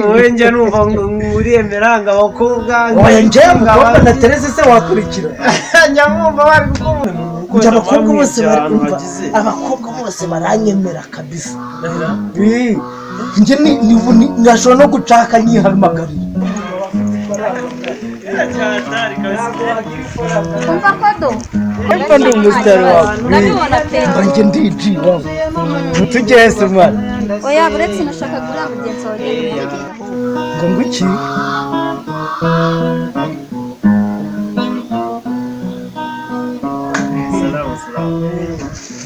Wowe njye numva uriyemera ngo abakobwa njye umukobwa na Teresa se wakurikira nyamwumva bari gukomera njye abakobwa bose barumva abakobwa bose baranyemera kabisa njye ngashobora no gucaka nyihamagarira umva kodo ariko ndi umusitari wawe njye ndi G wawe tugeze mwana oya buretse nashaka gura mugenzi wawe ngo nguki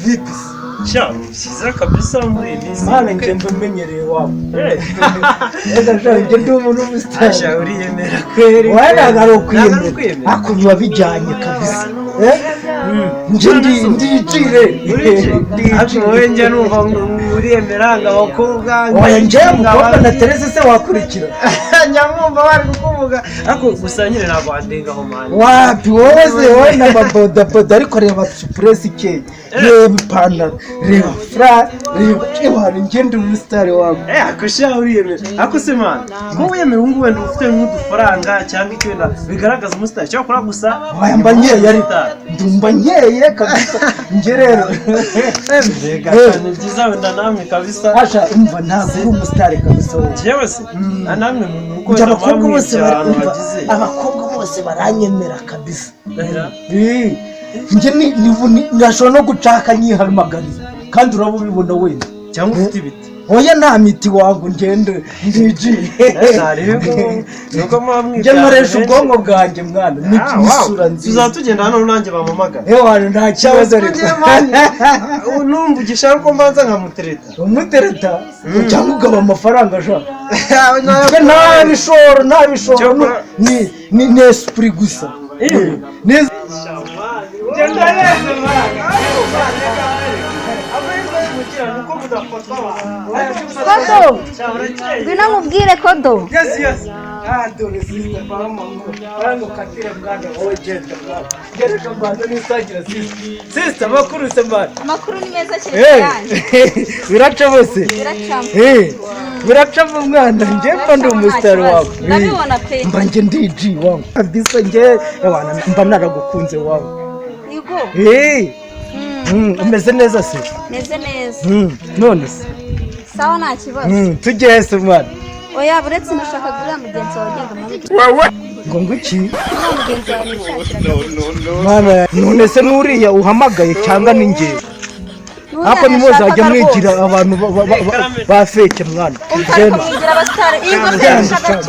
vipi Ciao, siza kabisa muri izi. Mwana njye ndumenyereye wawe. Ega njye ndi umuntu w'umusitari. Asha uriyemera kweri. Wenda garukwiyemera. Akubiba bijyanye kabisa. Njye ndijire. Wowe njye numva uriyemera ngo abakobwa njye umukobwa na Teresa se wakurikira. Nyamwumva bari kukuvuga. Ariko gusa nyine ntabwo wandengaho mwana. Wapi wowe na baboda ariko reba surprise ikeye. Reba ipantaro. Reba fra reba njye ndi umusitari wawe akusha uriyemera ako se man ko wiyemera ngo wenda ufite nk'udufaranga cyangwa icyenda bigaragaza umusitari cyo kora gusa wayamba nkeye ari ndumva nkeye kabisa njye rero mbega cyane byiza wenda namwe kabisa asha umva ntabwo uri umusitari kabisa jewe se namwe muko abakobwa bose baranyemera kabisa njye ngashobora no gucaka nyihamagarira kandi uraba ubibona wenda cyangwa ufite ibiti oya nta miti wangu ngende ndiji njye nkoresha ubwonko bwanjye mwana n'isura nziza tuzatugenda hano nanjye bamamagara ewa nta kibazo ariko numva ugishaka ko mbanza nkamutereta umutereta cyangwa ugaba amafaranga ashaka ntabishoro ni esprit gusa kodo ngwino nkubwire kodo dore sister mama ngo katire mwana wowe genda gereka mbanza nisagira sister bakuruse mwana amakuru ni meza cyane biraca bose biraca mwana njye ndi umusitari wawe ndabibona pe mba njye ndi G wawe kabisa njye mba naragukunze wawe yego umeze neza se meze neza none se sawa nta kibazo tugeze mwana oya buretse nashaka gura mugenzi wawe wewe ngo nguki mugenzi wawe nishakira mwana none se nuriya uhamagaye cyangwa ni njye hapo ni muzajya mwigira abantu ba fake mwana ugenda mwigira abasitari ingo byashaka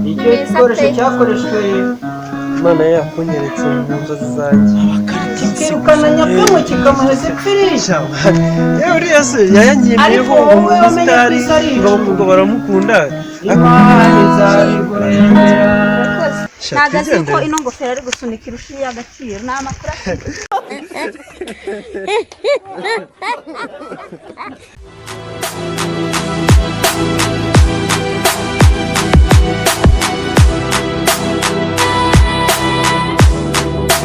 igikoresho cyakoreshwe Imana yakunyeretse mu nzozi zanjye kirukana nyapfumu kikamuheza ipfirisha uriya se yayanyemeye ko umusitari ngo baramukunda ntago azi ko ino ngofero ari gusunika irusha y'agaciro ni amakuru